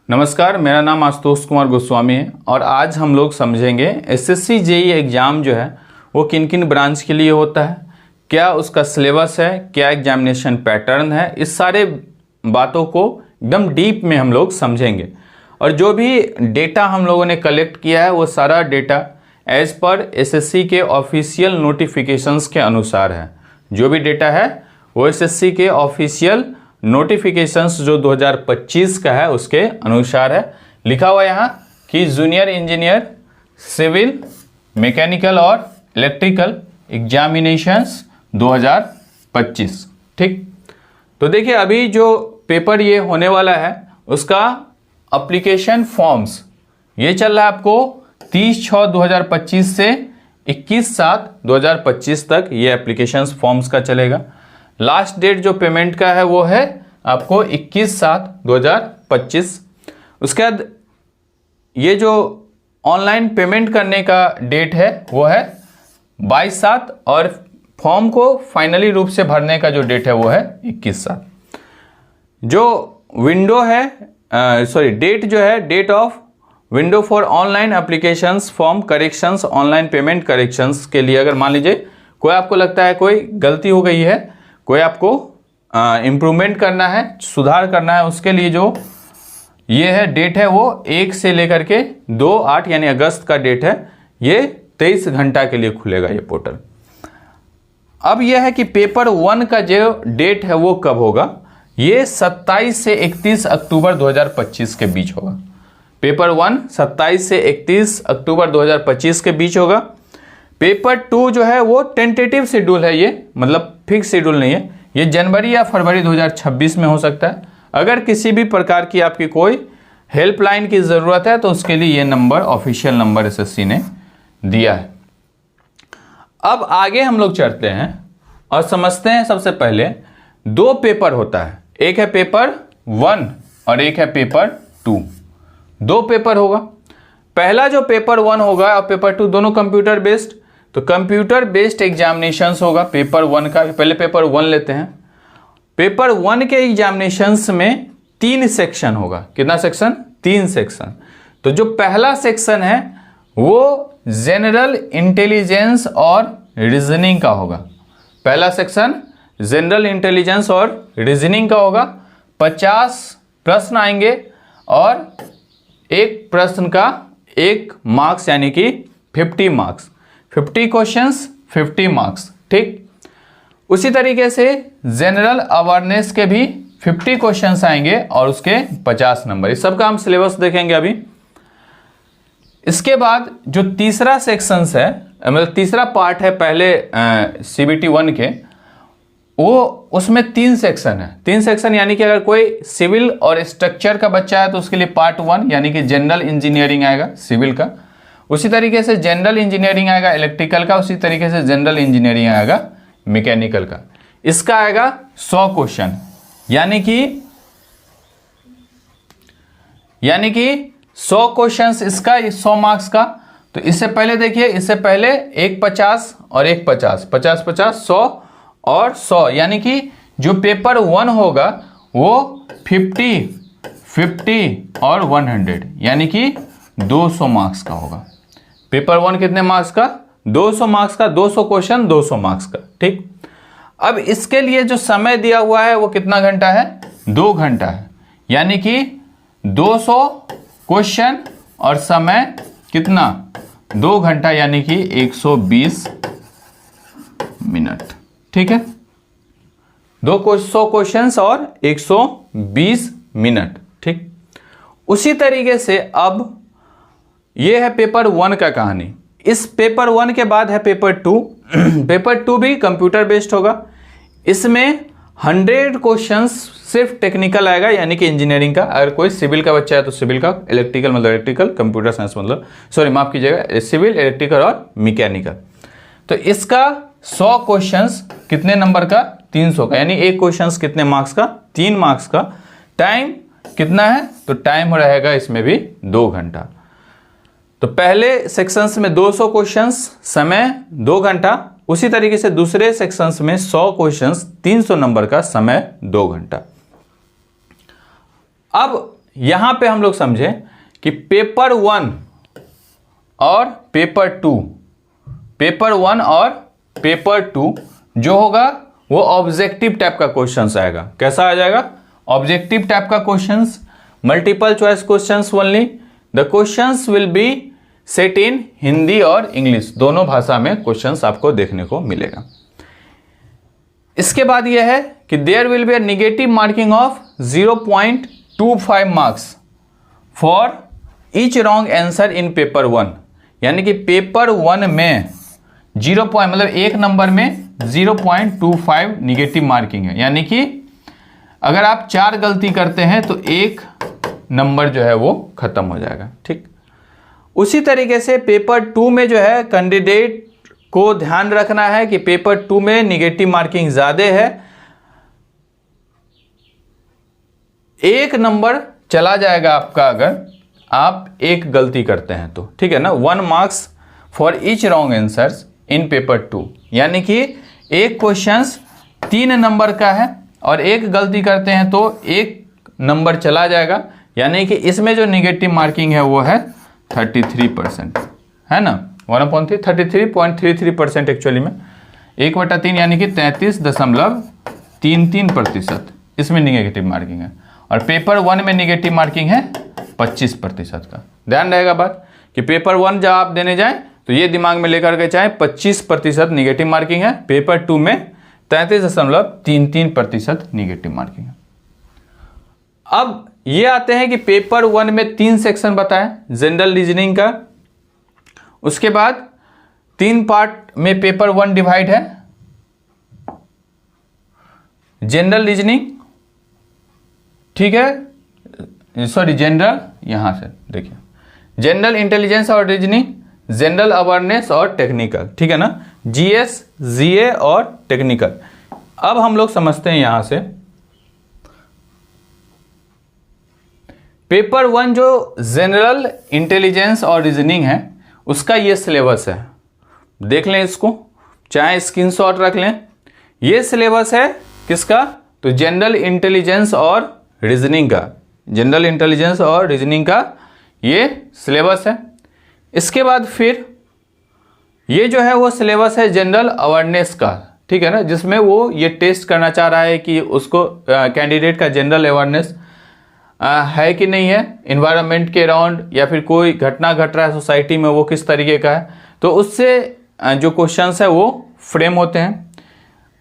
नमस्कार, मेरा नाम आशुतोष कुमार गोस्वामी है और आज हम लोग समझेंगे एसएससी जेईई एग्ज़ाम जो है वो किन किन ब्रांच के लिए होता है, क्या उसका सिलेबस है, क्या एग्जामिनेशन पैटर्न है। इस सारे बातों को एकदम डीप में हम लोग समझेंगे और जो भी डेटा हम लोगों ने कलेक्ट किया है वो सारा डेटा एज पर एसएससी के ऑफिशियल नोटिफिकेशंस के अनुसार है। जो भी डेटा है वो एसएससी के ऑफिशियल नोटिफिकेशंस जो 2025 का है उसके अनुसार है। लिखा हुआ यहाँ कि जूनियर इंजीनियर सिविल मैकेनिकल और इलेक्ट्रिकल एग्जामिनेशंस 2025। ठीक, तो देखिए अभी जो पेपर ये होने वाला है उसका एप्लीकेशन फॉर्म्स ये चल रहा है आपको 30/6/2025 से 21/7/2025 तक ये एप्लीकेशन फॉर्म्स का चलेगा। लास्ट डेट जो पेमेंट का है वो है आपको 21/7/2025। उसके बाद ये जो ऑनलाइन पेमेंट करने का डेट है वो है 22/7 और फॉर्म को फाइनली रूप से भरने का जो डेट है वो है 21/7। जो विंडो है डेट जो है date of window for online applications form corrections online payment corrections के लिए अगर मान लीजिए कोई आपको लगता है कोई गलती हो गई है, कोई आपको इम्प्रूवमेंट करना है, सुधार करना है, उसके लिए जो ये है डेट है वो 1 से लेकर के 2/8 यानी अगस्त का डेट है। ये 23 घंटा के लिए खुलेगा ये पोर्टल। अब यह है कि पेपर 1 का जो डेट है वो कब होगा, ये 27 से 31 अक्टूबर 2025 के बीच होगा। पेपर 1 27 से 31 अक्टूबर 2025 के बीच होगा। पेपर 2 जो है वो टेंटेटिव शेड्यूल है, ये मतलब फिक्स शेड्यूल नहीं है, ये जनवरी या फरवरी 2026 में हो सकता है। अगर किसी भी प्रकार की आपकी कोई हेल्पलाइन की ज़रूरत है तो उसके लिए ये नंबर ऑफिशियल नंबर एसएससी ने दिया है। अब आगे हम लोग चलते हैं और समझते हैं। सबसे पहले 2 पेपर होता है, एक है पेपर 1 और एक है पेपर 2। 2 पेपर होगा। पहला जो पेपर 1 होगा और पेपर 2 दोनों कंप्यूटर बेस्ड, तो कंप्यूटर बेस्ड एग्जामिनेशंस होगा पेपर 1 का। पहले पेपर 1 लेते हैं। पेपर 1 के एग्जामिनेशंस में 3 सेक्शन होगा। कितना सेक्शन? 3 सेक्शन। तो जो पहला सेक्शन है वो जनरल इंटेलिजेंस और रीजनिंग का होगा। पहला सेक्शन जनरल इंटेलिजेंस और रीजनिंग का होगा। 50 प्रश्न आएंगे और एक प्रश्न का 1 मार्क्स यानी कि 50 मार्क्स, 50 क्वेश्चंस 50 मार्क्स। ठीक, उसी तरीके से जनरल अवेयरनेस के भी 50 क्वेश्चंस आएंगे और उसके 50 नंबर। इस सब का हम सिलेबस देखेंगे अभी। इसके बाद जो तीसरा सेक्शन है, मतलब तीसरा पार्ट है पहले CBT 1 के, वो उसमें 3 सेक्शन है। 3 सेक्शन यानी कि अगर कोई सिविल और स्ट्रक्चर का बच्चा है तो उसके लिए पार्ट 1 यानी कि जनरल इंजीनियरिंग आएगा सिविल का। उसी तरीके से जनरल इंजीनियरिंग आएगा इलेक्ट्रिकल का। उसी तरीके से जनरल इंजीनियरिंग आएगा मैकेनिकल का। इसका आएगा 100 क्वेश्चन यानी कि 100 क्वेश्चंस इसका 100 मार्क्स का। तो इससे पहले देखिए, इससे पहले एक 50 और एक 50, 50 100 और 100 यानी कि जो पेपर 1 होगा वो 50 और 100 यानी कि 200 मार्क्स का होगा। पेपर 1 कितने मार्क्स का? 200 मार्क्स का। 200 क्वेश्चन 200 मार्क्स का। ठीक, अब इसके लिए जो समय दिया हुआ है वो कितना घंटा है? 2 घंटा है। यानी कि 200 क्वेश्चन और समय कितना? 2 घंटा यानी कि 120 मिनट। ठीक है, 200 क्वेश्चंस और 120 मिनट। ठीक, उसी तरीके से अब ये है पेपर 1 का कहानी। इस पेपर 1 के बाद है पेपर 2। पेपर 2 भी कंप्यूटर बेस्ड होगा। इसमें 100 क्वेश्चंस सिर्फ टेक्निकल आएगा यानी कि इंजीनियरिंग का। अगर कोई सिविल का बच्चा है तो सिविल का, इलेक्ट्रिकल मतलब इलेक्ट्रिकल, कंप्यूटर साइंस मतलब माफ कीजिएगा, सिविल इलेक्ट्रिकल और मैकेनिकल। तो इसका 100 क्वेश्चंस कितने नंबर का? 300 का। यानी एक क्वेश्चंस कितने मार्क्स का? 3 मार्क्स का। टाइम कितना है? तो टाइम रहेगा इसमें भी 2 घंटा। तो पहले सेक्शंस में 200 क्वेश्चंस, समय 2 घंटा। उसी तरीके से दूसरे सेक्शंस में 100 क्वेश्चंस 300 नंबर का, समय 2 घंटा। अब यहां पे हम लोग समझे कि पेपर 1 और पेपर 2 जो होगा वो ऑब्जेक्टिव टाइप का क्वेश्चंस आएगा। कैसा आ जाएगा? ऑब्जेक्टिव टाइप का questions, multiple choice questions only. The questions will be set in Hindi और इंग्लिश, दोनों भाषा में क्वेश्चंस आपको देखने को मिलेगा। इसके बाद यह है कि there will be a negative marking of 0.25 marks for each wrong answer in paper 1। यानी कि पेपर 1 में 0 पॉइंट मतलब एक नंबर में 0.25 निगेटिव मार्किंग है। यानी कि अगर आप 4 गलती करते हैं तो 1 नंबर जो है वो खत्म हो जाएगा। ठीक, उसी तरीके से पेपर 2 में जो है कैंडिडेट को ध्यान रखना है कि पेपर 2 में निगेटिव मार्किंग ज्यादा है, 1 नंबर चला जाएगा आपका अगर आप 1 गलती करते हैं तो। ठीक है ना, 1 marks for each wrong answers in paper 2। यानी कि एक क्वेश्चंस 3 नंबर का है और 1 गलती करते हैं तो 1 नंबर चला जाएगा। यानी कि इसमें जो निगेटिव मार्किंग है वो है 33%, है ना, 33.33% एक्चुअली में 1/3 यानी कि 33.33% इसमें निगेटिव मार्किंग है। और पेपर 1 में निगेटिव मार्किंग है 25% का। ध्यान रहेगा बात कि पेपर 1 जब आप देने जाएं तो ये दिमाग में लेकर के चाहे 25% निगेटिव मार्किंग है, पेपर 2 में 33.33% निगेटिव मार्किंग है। अब ये आते हैं कि पेपर 1 में 3 सेक्शन बताएं जनरल रीजनिंग का। उसके बाद 3 पार्ट में पेपर 1 डिवाइड है। जनरल रीजनिंग, ठीक है, सॉरी जनरल, यहां से देखिए जनरल इंटेलिजेंस और रीजनिंग, जनरल अवेयरनेस और टेक्निकल, ठीक है ना, जीएस, जीए और टेक्निकल। अब हम लोग समझते हैं यहां से पेपर 1 जो जनरल इंटेलिजेंस और रीजनिंग है उसका ये सिलेबस है। देख लें इसको, चाहे स्क्रीनशॉट रख लें। ये सिलेबस है किसका? तो जनरल इंटेलिजेंस और रीजनिंग का, जनरल इंटेलिजेंस और रीजनिंग का ये सिलेबस है। इसके बाद फिर ये जो है वो सिलेबस है जनरल अवेयरनेस का, ठीक है ना, जिसमें वो ये टेस्ट करना चाह रहा है कि उसको कैंडिडेट का जनरल अवेयरनेस है कि नहीं है, इन्वायरमेंट के अराउंड या फिर कोई घटना घट रहा है सोसाइटी में वो किस तरीके का है, तो उससे जो क्वेश्चंस है वो फ्रेम होते हैं।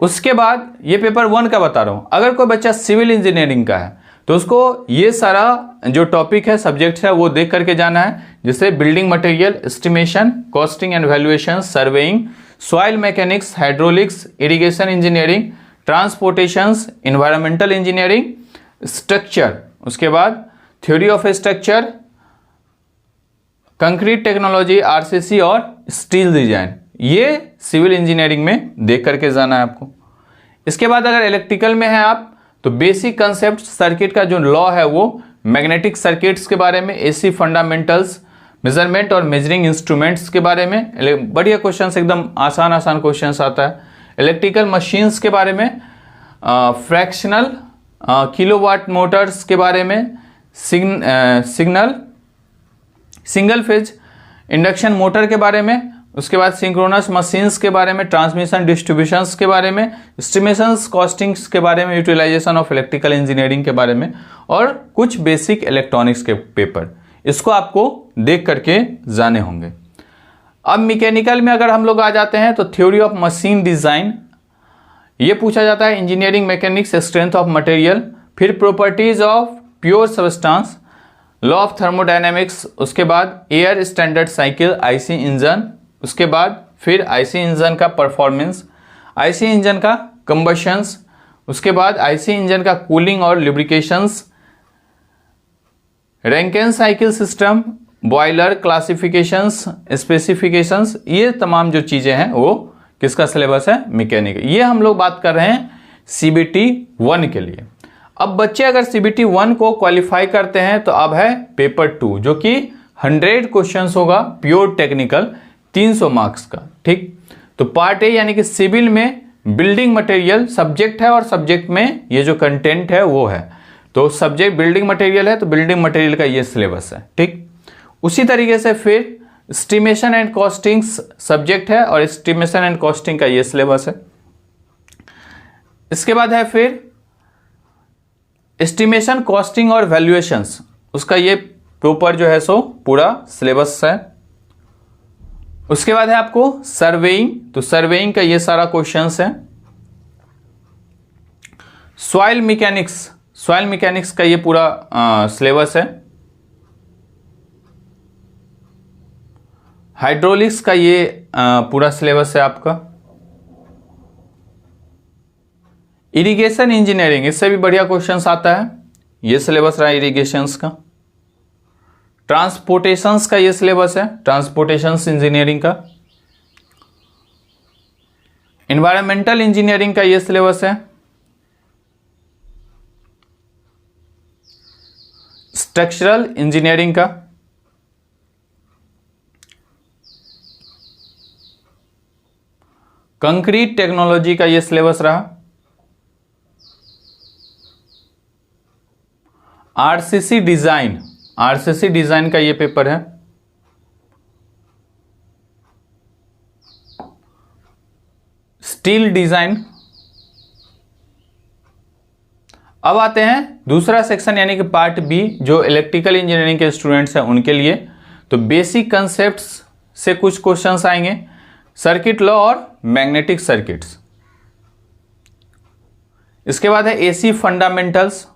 उसके बाद ये पेपर 1 का बता रहा हूँ। अगर कोई बच्चा सिविल इंजीनियरिंग का है तो उसको ये सारा जो टॉपिक है, सब्जेक्ट है, वो देख करके जाना है, जैसे building material, estimation, costing and valuation, surveying, soil mechanics, hydraulics, irrigation engineering, transportations, environmental engineering, structure, उसके बाद theory of structure, concrete technology, RCC और स्टील डिजाइन, ये सिविल इंजीनियरिंग में देख करके जाना है आपको। इसके बाद अगर इलेक्ट्रिकल में है आप तो बेसिक कंसेप्ट सर्किट का जो लॉ है वो, मैग्नेटिक सर्किट्स के बारे में, एसी फंडामेंटल्स, मेजरमेंट और मेजरिंग इंस्ट्रूमेंट्स के बारे में बढ़िया क्वेश्चंस, एकदम आसान आसान क्वेश्चंस आता है। इलेक्ट्रिकल मशीन्स के बारे में, फ्रैक्शनल किलोवाट मोटर्स के बारे में, सिंगल फेज इंडक्शन मोटर के बारे में, उसके बाद सिंक्रोनस मशीन्स के बारे में, ट्रांसमिशन डिस्ट्रीब्यूशंस के बारे में, एस्टिमेशंस, कॉस्टिंग्स के बारे में, यूटिलाइजेशन ऑफ इलेक्ट्रिकल इंजीनियरिंग के बारे में और कुछ बेसिक इलेक्ट्रॉनिक्स के पेपर, इसको आपको देख करके जाने होंगे। अब मैकेनिकल में अगर हम लोग आ जाते हैं तो थ्योरी ऑफ मशीन डिजाइन, ये पूछा जाता है, engineering mechanics, strength of material, फिर properties of pure substance, law of thermodynamics, उसके बाद air standard cycle, IC engine, उसके बाद फिर आईसी इंजन का परफॉर्मेंस, आईसी इंजन का कंबशंस, उसके बाद आईसी इंजन का कूलिंग और lubrications, Rankine cycle system, boiler, classifications, specifications, ये तमाम जो चीजें हैं वो किसका सिलेबस है? मैकेनिकल। ये हम लोग बात कर रहे हैं सीबीटी 1 के लिए। अब बच्चे अगर सीबीटी 1 को क्वालिफाई करते हैं तो अब है पेपर 2 जो कि 100 क्वेश्चंस होगा, प्योर टेक्निकल, 300 मार्क्स का। ठीक, तो पार्ट ए यानी कि सिविल में बिल्डिंग मटेरियल सब्जेक्ट है और सब्जेक्ट में ये जो कंटेंट है वो है, तो सब्जेक्ट बिल्डिंग मटेरियल है तो बिल्डिंग मटेरियल का ये सिलेबस है, ठीक। उसी तरीके से फिर एस्टिमेशन एंड कॉस्टिंग सब्जेक्ट है और एस्टिमेशन एंड कॉस्टिंग का ये सिलेबस है। इसके बाद है फिर एस्टिमेशन कॉस्टिंग और वैल्यूएशंस, उसका ये प्रॉपर जो है सो पूरा सिलेबस है। उसके बाद है आपको सर्वेइंग, तो सर्वेइंग का ये सारा क्वेश्चंस है। सॉइल मैकेनिक्स का ये पूरा सिलेबस है। हाइड्रोलिक्स का ये पूरा सिलेबस है आपका। इरिगेशन इंजीनियरिंग, इससे भी बढ़िया क्वेश्चंस आता है, ये सिलेबस रहा इरिगेशंस का। ट्रांसपोर्टेशंस का ये सिलेबस है, ट्रांसपोर्टेशंस इंजीनियरिंग का। एनवायरमेंटल इंजीनियरिंग का ये सिलेबस है। स्ट्रक्चरल इंजीनियरिंग का। कंक्रीट टेक्नोलॉजी का ये सिलेबस रहा। आरसीसी डिजाइन का ये पेपर है। Steel design. अब आते हैं दूसरा सेक्शन यानी कि पार्ट बी, जो इलेक्ट्रिकल इंजीनियरिंग के स्टूडेंट्स हैं उनके लिए। तो बेसिक कंसेप्ट्स से कुछ क्वेश्चंस आएंगे, सर्किट लॉ और मैग्नेटिक सर्किट्स। इसके बाद है एसी फंडामेंटल्स,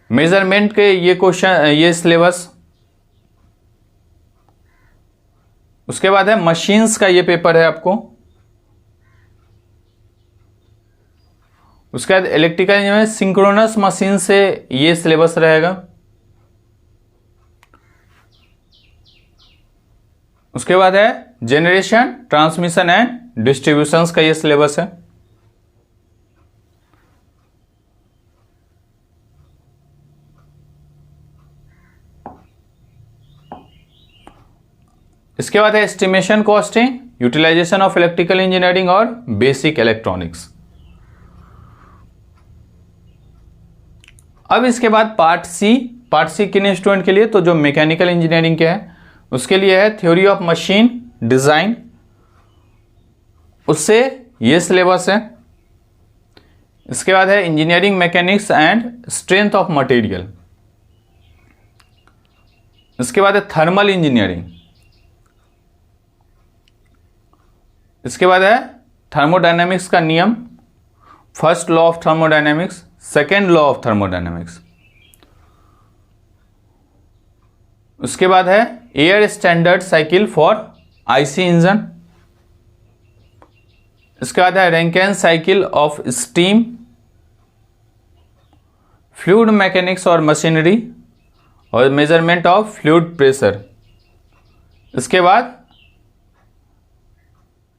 मेजरमेंट के ये क्वेश्चन, ये सिलेबस। उसके बाद है मशीन्स का ये पेपर है आपको। उसके बाद इलेक्ट्रिकल इंजीनियरिंग सिंक्रोनस मशीन से ये सिलेबस रहेगा। उसके बाद है जनरेशन, ट्रांसमिशन एंड डिस्ट्रीब्यूशंस का ये सिलेबस है। इसके बाद है estimation costing, utilisation of electrical engineering और बेसिक इलेक्ट्रॉनिक्स। अब इसके बाद पार्ट सी किन स्टूडेंट के लिए, तो जो मैकेनिकल इंजीनियरिंग के है उसके लिए है थ्योरी ऑफ मशीन डिजाइन, उससे ये सिलेबस है। इसके बाद है engineering mechanics and strength of material. इसके बाद है थर्मल इंजीनियरिंग। इसके बाद है थर्मोडायनेमिक्स का नियम, first law of thermodynamics, second law of thermodynamics. उसके बाद है air standard cycle for IC engine. इसके बाद है Rankine cycle of steam, fluid mechanics और मशीनरी और मेजरमेंट ऑफ फ्लूइड प्रेशर। इसके बाद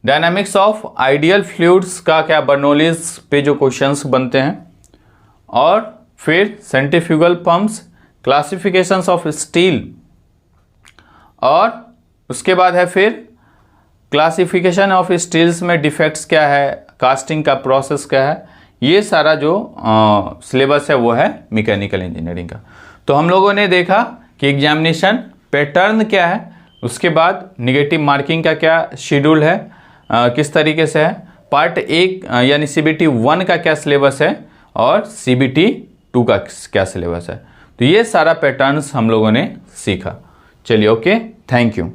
डायनामिक्स ऑफ आइडियल फ्लूइड्स का क्या बर्नौलीज पे जो क्वेश्चंस बनते हैं, और फिर centrifugal pumps, classifications of steel, और उसके बाद है फिर क्लासिफिकेशन ऑफ स्टील्स में डिफेक्ट्स क्या है, कास्टिंग का प्रोसेस क्या है। ये सारा जो सिलेबस है वो है मैकेनिकल इंजीनियरिंग का। तो हम लोगों ने देखा कि एग्जामिनेशन पैटर्न क्या है, उसके बाद निगेटिव मार्किंग का क्या शेड्यूल है, किस तरीके से है, पार्ट 1 यानी CBT 1 का क्या सिलेबस है और CBT 2 का क्या सिलेबस है। तो ये सारा पैटर्न्स हम लोगों ने सीखा। चलिए, ओके, थैंक यू।